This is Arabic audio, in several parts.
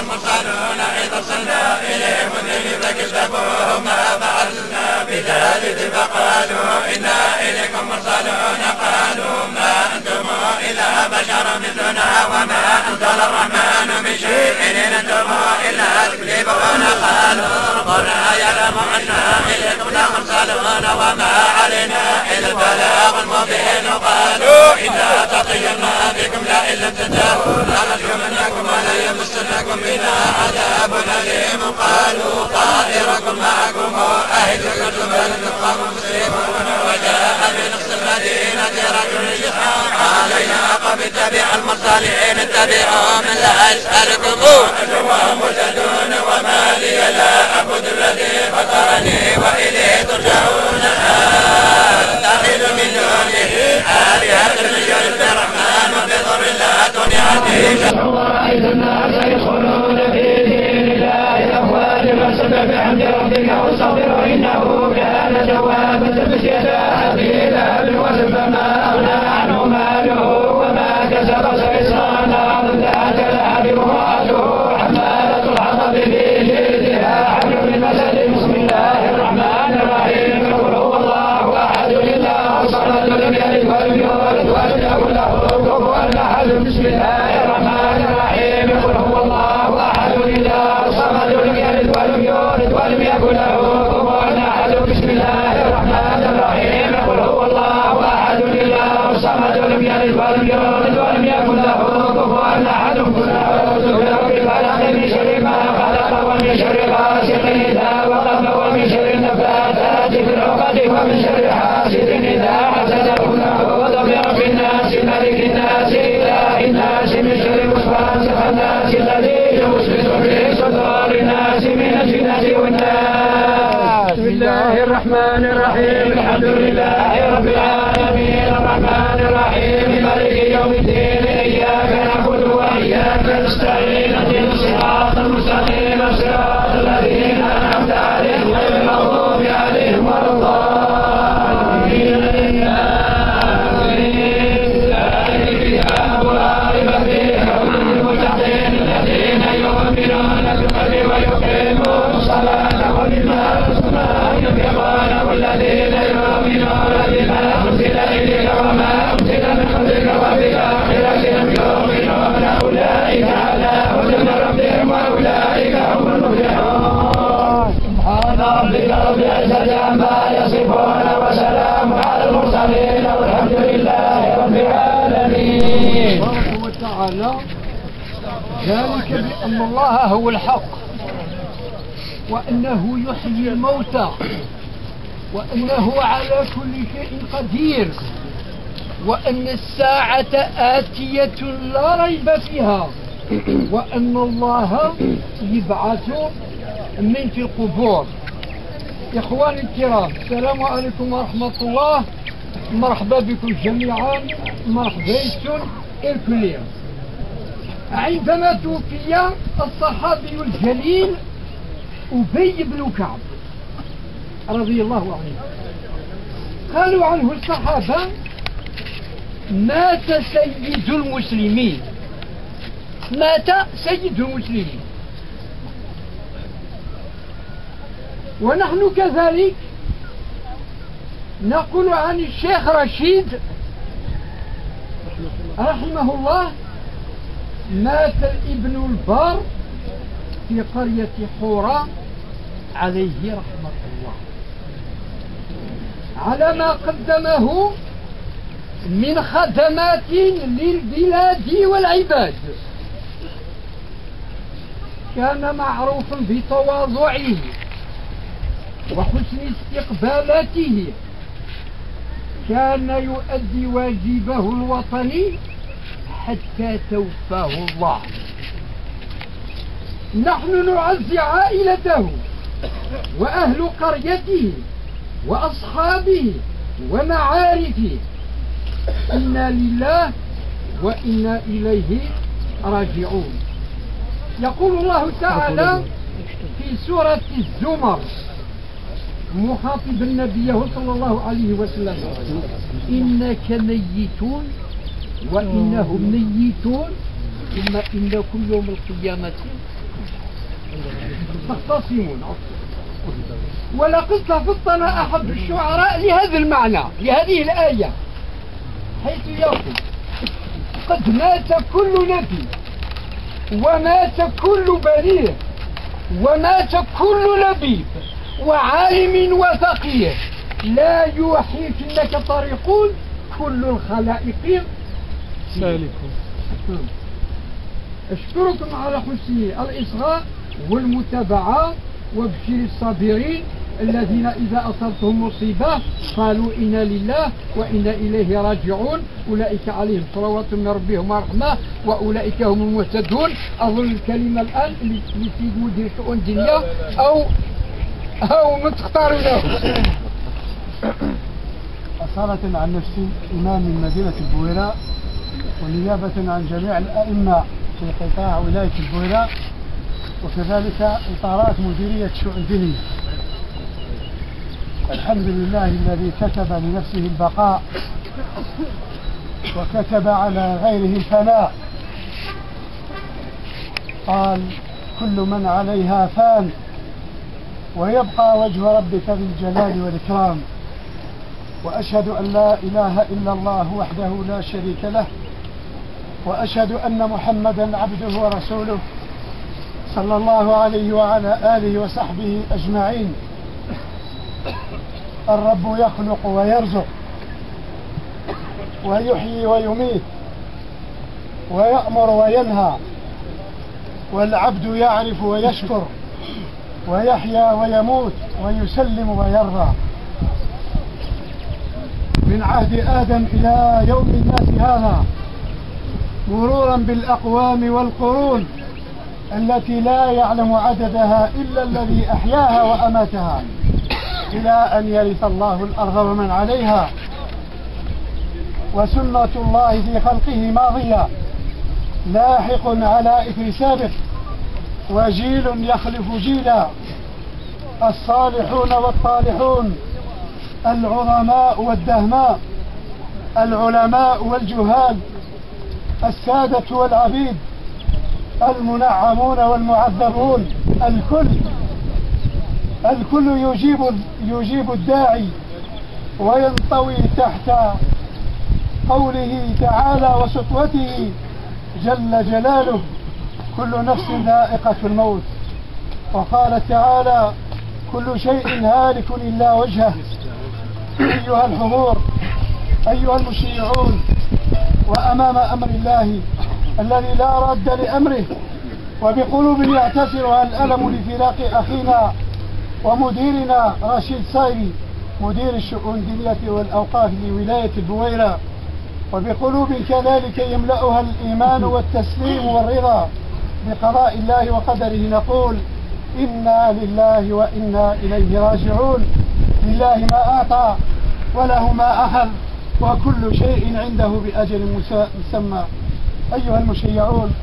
المرسلون إذا أرسلنا إليهم الذين فكذبوهم ما فعلنا بذلك فقالوا إنا إليكم مرسلون قالوا ما أنتم إلا بشر مثلنا وما أنزل الرحمن بشيء إن أنتم إلا تكذبون قالوا ربنا يعلم أنا إليكم لمرسلون وما علينا إلا البلاغ المبين قالوا إنا تطيرنا بكم لئن لم تنتهوا لنرجمنكم ولا يمسنكم بنا عذاب أليم قالوا طائركم معكم أهلكم بل نبقى مسلمون وجاء بنصر المدينة رجل يسعى قال يا قوم اتبعوا المرسلين اتبعوا من لا يسألكم أجرهم مهتدون وما لي لا أعبد الذي فطرني وإليه ترجعون أتخذ من دونه آلهة يرد الرحمن بضر لا تنعتي ورأيت الناس يدخلون في دين الله أفواجا فسبح بحمد ربك واستغفره إنه كان توابا تبت يدا أبي لهب وتب ما أغنى عنه ماله وما كسب سيصلى نارا ذات لهب وامرأته حمالة الحطب في جلدها يوم الدين إياك نعبد وإياك نستعين اهدنا الصراط المستقيم صراط الذين أنعمت عليهم غير المغضوب عليهم ولا الضالين ذلك كتاب لا ريب فيه هدى للمتقين الذين يؤمنون بالغيب ويقيمون الصلاة ومما رزقناهم ينفقون والذين يؤمنون بما أنزل إليك وما أنزل من قبلك وبالآخرة هم يؤمنون أولئك على هدى من ربهم وأولئك هم المفلحون. سبحان ربك رب العزة عما يصفون وسلام على المرسلين والحمد لله رب العالمين. سبحانه وتعالى ذلك بأن الله هو الحق وأنه يحيي الموتى وأنه على كل شيء قدير وأن الساعة آتية لا ريب فيها وأن الله يبعث من في القبور. إخواني الكرام السلام عليكم ورحمة الله. مرحبا بكم جميعا. مرحبا الكلية. عندما توفي الصحابي الجليل أبي بن كعب رضي الله عنه قالوا عنه الصحابة مات سيد المسلمين. مات سيد المسلمين. ونحن كذلك نقول عن الشيخ رشيد رحمه الله مات الابن البار في قرية حورة عليه رحمة الله على ما قدمه من خدمات للبلاد والعباد. كان معروفا بتواضعه وحسن استقبالاته. كان يؤدي واجبه الوطني حتى توفاه الله. نحن نعزي عائلته وأهل قريته وأصحابه ومعارفه. إنا لله وإنا إليه راجعون. يقول الله تعالى في سورة الزمر مخاطبا نبيه صلى الله عليه وسلم إنك ميتون وإنهم ميتون ثم إنكم يوم القيامة تختصمون. ولقد لفظنا أحد الشعراء لهذا المعنى لهذه الآية حيث يقول قد مات كل نبي ومات كل بليغ ومات كل لبيب وعالم وفقيه لا يوحيك إنك طريق كل الخلائق سالكون. أشكركم على حسن الإصغاء والمتابعة وابشر الصابرين الذين إذا أصابتهم مصيبة قالوا إنا لله وإنا إليه راجعون أولئك عليهم صلوات من ربهم ورحمة وأولئك هم المهتدون. أظن الكلمة الآن لسيد مدير شؤون الدنيا أو من تختاروا له. أصالة عن نفسي إمام من مدينة البويراء ونيابة عن جميع الأئمة في قطاع ولاية البويراء وكذلك إطارات مديرية شؤون الدنيا. الحمد لله الذي كتب لنفسه البقاء وكتب على غيره الفناء. قال كل من عليها فان ويبقى وجه ربك ذي الجلال والإكرام. وأشهد أن لا إله إلا الله وحده لا شريك له وأشهد أن محمدا عبده ورسوله صلى الله عليه وعلى آله وصحبه أجمعين. الرب يخلق ويرزق ويحيي ويميت ويأمر وينهى والعبد يعرف ويشكر ويحيا ويموت ويسلم ويرضى. من عهد آدم إلى يوم الناس هذا مرورا بالأقوام والقرون التي لا يعلم عددها إلا الذي أحياها وأماتها إلى أن يرث الله الأرض ومن عليها وسنة الله في خلقه ماضية لاحق على إثر سابق، وجيل يخلف جيلا، الصالحون والطالحون، العظماء والدهماء، العلماء والجهال، السادة والعبيد، المنعمون والمعذبون، الكل يجيب الداعي وينطوي تحت قوله تعالى وسطوته جل جلاله: كل نفس ذائقة الموت. وقال تعالى: كل شيء هالك إلا وجهه. أيها الحضور، أيها المشيعون، وأمام أمر الله الذي لا رد لأمره، وبقلوب يعتسرها الألم لفراق أخينا ومديرنا رشيد صايري مدير الشؤون الدينية والأوقاف لولاية البويرة، وبقلوب كذلك يملأها الإيمان والتسليم والرضا بقضاء الله وقدره، نقول: إنا لله وإنا إليه راجعون. لله ما أعطى وله ما أخذ، وكل شيء عنده بأجل مسمى. أيها المشيعون،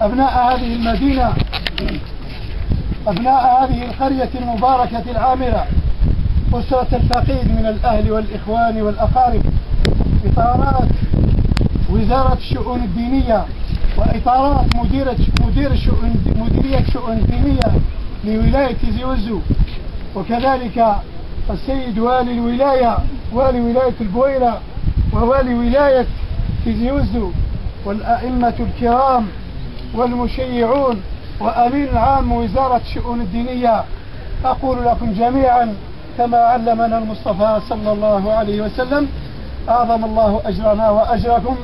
أبناء هذه المدينة، أبناء هذه القرية المباركة العامرة، أسرة الفقيد من الأهل والإخوان والأقارب، إطارات وزارة الشؤون الدينية وإطارات مديرية الشؤون الدينية لولاية زيوزو، وكذلك السيد والي الولاية، والي ولاية البويرة ووالي ولاية زيوزو، والأئمة الكرام والمشيعون وأمين العام وزارة الشؤون الدينية، أقول لكم جميعا كما علمنا المصطفى صلى الله عليه وسلم: أعظم الله أجرنا وأجركم،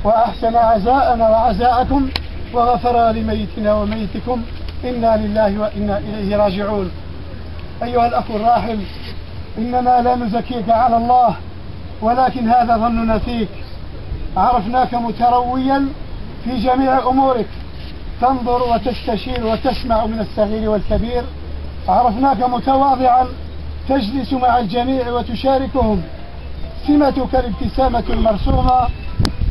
وأحسن عزاءنا وعزاءكم، وغفر لميتنا وميتكم، إنا لله وإنا إليه راجعون. أيها الأخ الراحل، إننا لا نزكيك على الله، ولكن هذا ظننا فيك. عرفناك مترويا في جميع أمورك، تنظر وتستشير وتسمع من الصغير والكبير. عرفناك متواضعا، تجلس مع الجميع وتشاركهم. سمتك الابتسامة المرسومة،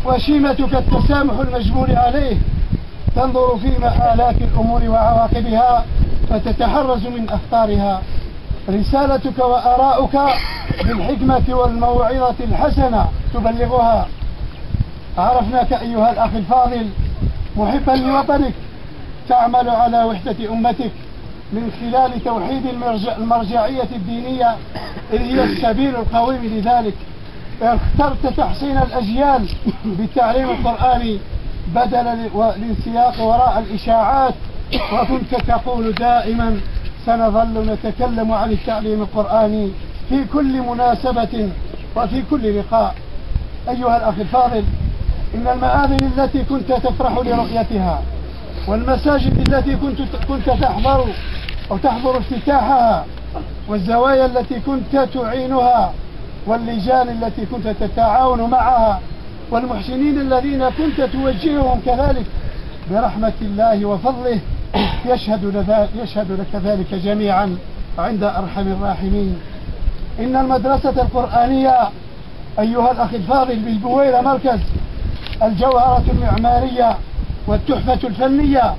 وشيمتك التسامح المجبور عليه. تنظر في مآلات الأمور وعواقبها فتتحرز من أخطارها. رسالتك وآراؤك بالحكمة والموعظة الحسنة تبلغها. عرفناك أيها الأخ الفاضل محبا لوطنك، تعمل على وحدة أمتك من خلال توحيد المرجعية الدينية، إذ هي السبيل القويم لذلك. اخترت تحصين الأجيال بالتعليم القرآني بدل الانسياق وراء الإشاعات، وكنت تقول دائما: سنظل نتكلم عن التعليم القرآني في كل مناسبة وفي كل لقاء. أيها الأخ الفاضل، إن المآذن التي كنت تفرح لرؤيتها، والمساجد التي كنت تحضر افتتاحها، والزوايا التي كنت تعينها، واللجان التي كنت تتعاون معها، والمحسنين الذين كنت توجههم كذلك برحمة الله وفضله، يشهد لك ذلك جميعا عند أرحم الراحمين. إن المدرسة القرآنية أيها الأخ الفاضل بالبويرة مركز الجوهرة المعمارية والتحفة الفنية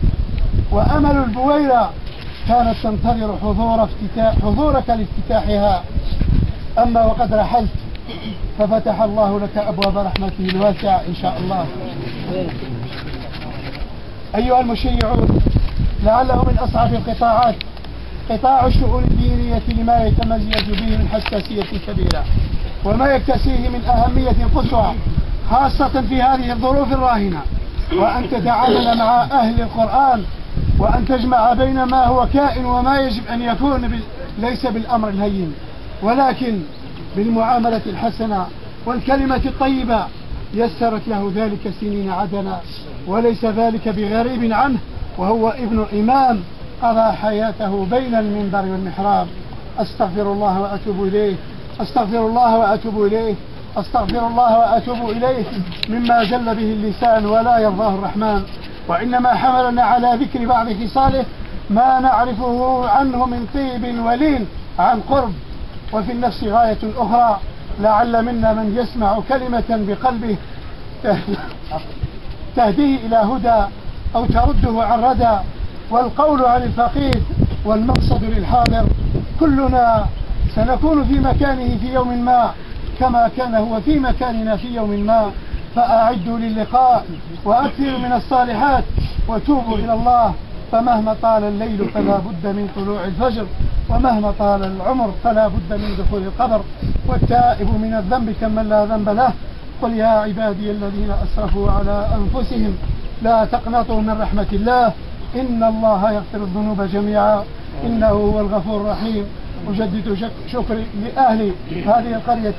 وأمل البويرة كانت تنتظر حضورك لافتتاحها. أما وقد رحلت ففتح الله لك أبواب رحمته الواسعة إن شاء الله. أيها المشيعون، لعله من أصعب القطاعات قطاع الشؤون الدينية لما يتميز به من حساسية كبيرة وما يكتسيه من أهمية قصوى، خاصة في هذه الظروف الراهنة، وأن تتعامل مع أهل القرآن، وأن تجمع بين ما هو كائن وما يجب أن يكون، ليس بالأمر الهين ولكن بالمعاملة الحسنة والكلمة الطيبة. يسرت له ذلك سنين عدنا، وليس ذلك بغريب عنه، وهو ابن إمام قضى حياته بين المنبر والمحراب. أستغفر الله وأتوب إليه، أستغفر الله وأتوب إليه، أستغفر الله وأتوب إليه مما جل به اللسان ولا يرضاه الرحمن. وإنما حملنا على ذكر بعض خصاله ما نعرفه عنه من طيب ولين عن قرب، وفي النفس غاية أخرى لعل منا من يسمع كلمة بقلبه تهديه إلى هدى أو ترده عن ردى، والقول عن الفقيد والمقصد للحاضر. كلنا سنكون في مكانه في يوم ما كما كان هو في مكاننا في يوم ما، فأعدوا للقاء وأكثروا من الصالحات وتوبوا إلى الله، فمهما طال الليل فلا بد من طلوع الفجر، ومهما طال العمر فلا بد من دخول القبر، والتائب من الذنب كمن لا ذنب له. قل يا عبادي الذين أسرفوا على أنفسهم لا تقنطوا من رحمة الله إن الله يغفر الذنوب جميعا إنه هو الغفور الرحيم. أجدد شكري لأهل هذه القرية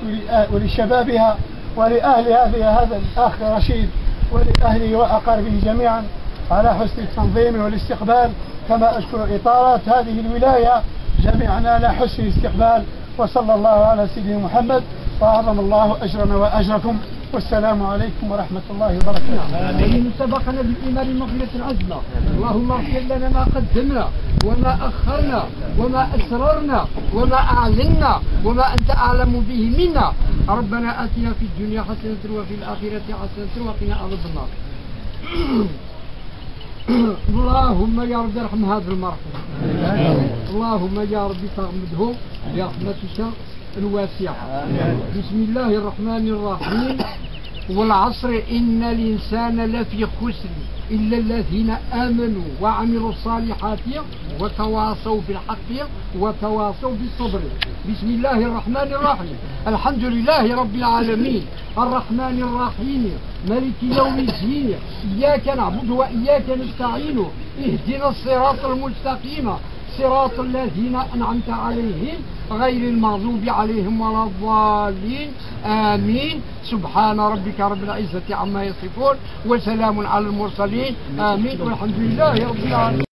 ولشبابها ولأهل هذا الأخ رشيد ولأهله وأقاربه جميعا على حسن التنظيم والاستقبال، كما أشكر إطارات هذه الولاية جميعا على حسن الاستقبال. وصلى الله على سيدنا محمد وأعظم الله أجرنا وأجركم، والسلام عليكم ورحمة الله وبركاته. آمين. سبقنا بالإيمان مغفرة عزنا، اللهم اغفر لنا ما قدمنا وما أخرنا وما أسررنا وما أعلنا وما أنت أعلم به منا. ربنا آتنا في الدنيا حسنة وفي الآخرة حسنة وقنا عذاب النار. اللهم يا رب ارحم هذا المرحوم، اللهم يا رب تغمده برحمتك الواسعة. بسم الله الرحمن الرحيم. والعصر إن الإنسان لفي خسر إلا الذين آمنوا وعملوا الصالحات وتواصوا بالحق وتواصوا بالصبر. بسم الله الرحمن الرحيم. الحمد لله رب العالمين الرحمن الرحيم مالك يوم الدين، إياك نعبد وإياك نستعين، اهدنا الصراط المستقيم صراط الذين أنعمت عليهم غير المغضوب عليهم ولا الضالين آمين. سبحان ربك رب العزة عما يصفون وسلام على المرسلين آمين والحمد لله رب العالمين.